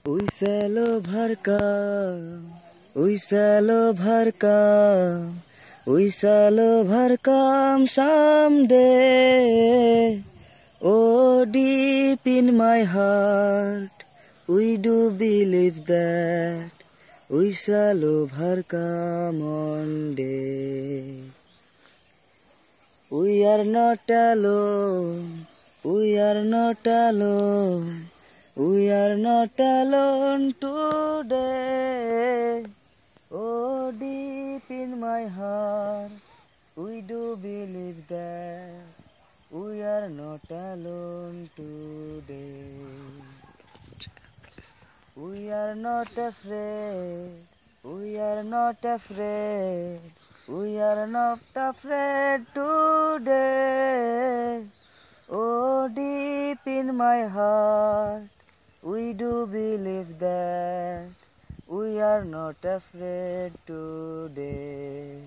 We shall overcome. We shall overcome. We shall overcome someday. Oh, deep in my heart, we do believe that we shall overcome one day. We are not alone. We are not alone. We are not alone today. Oh, deep in my heart, we do believe that we are not alone today. We are not afraid. We are not afraid. We are not afraid today. Oh, deep in my heart, we do believe that we are not afraid today.